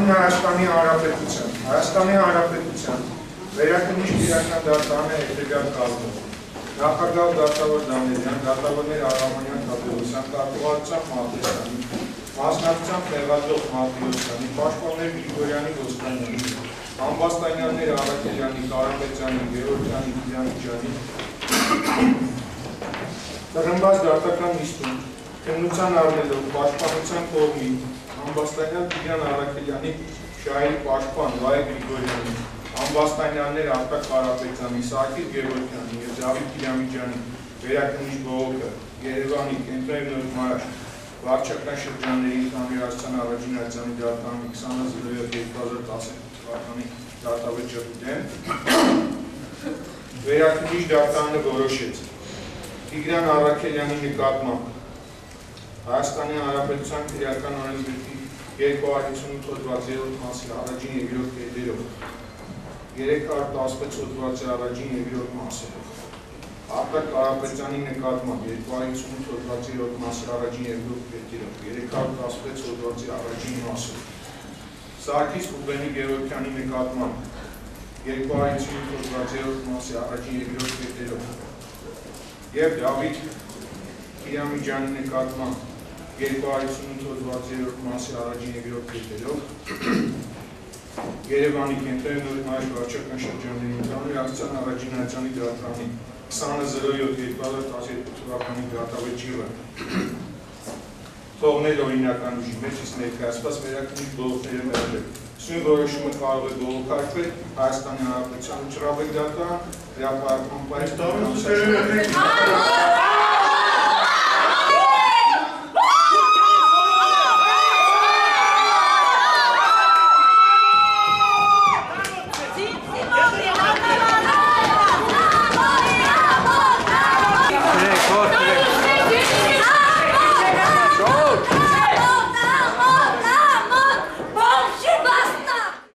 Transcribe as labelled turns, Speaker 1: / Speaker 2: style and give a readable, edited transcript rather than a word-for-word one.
Speaker 1: Կանոն Հայաստանի Հանրապետության վերաքննիչ քրեական դատարանը հետևյալ կազմով նախագահ դատավոր Դանիելյան, դատավորներ Արամանյան Թադևոսյան, կարգավորությամբ Մարտիրոսյանի, մասնակցությամբ Մեղադրող Մարտիրոսյանի, պաշտպաններ Գրիգորյանի Ոստանյանի, ամբաստանյաններ Արաքելյանի, Կարապետյանի, Գևորգյանի, Կիրյանիջյանի, Տրմբաց դատական նիստում քննության առնելով պաշտպանության կողմից Ամբաստանյան Կիրյան Արաքելյանի, Շահերի պաշտպան Վահե Գրիգորյանի, Ամբաստանյաններ Արտակ Կարապետյանի, Սարգիս Գևորգյանի և Դավիթ Կիրյամիջյանի վերաքննիչ բողոքը Երևանի կենտրոնի Նոր Մարաշ վարչական շրջանների ընդհանրացան առաջին այցանի դատարանի 20.07.2010 թվականի դատավճռի դեմ վերաքննիչ դատարանը որոշեց Տիգրան Արաքելյանի նկատմամբ Հայաստանի Հանրապետության քրեական օրենսգրքի 258 հոդվածի մասի առաջին և երրորդ կետերով 316 հոդվածի առաջին և երրորդ մասերով Արտակ Կարապետյանի նկատմամբ 258 հոդվածի երրորդ մասի առաջին և երրորդ կետերով 316 հոդվածի առաջին մասով Սարգիս Ռուբենի Գևորգյանի նկատմամբ 258 հոդվածի երրորդ մասի առաջին և երրորդ կետերով և Դավիթ Կիրյամիջյանի նկատմամբ 258 հոդվածի երրորդ մասի առաջին և երրորդ կետերով Երևանի կենտրոնի Նոր Մարաշ վարչական շրջանների ընդհանրացան առաջին այցանի դատարանի 20.07.2012 թվականի դատավճիռը թողնել օրինական ուժի մեջ, իսկ ներկայացված վերաքննիչ բողոքները մերժել։ Սույն որոշումը կարող է բողոքարկվել Հայաստանի Հանրապետության վճռաբեկ դատարան, հրապարակման պայման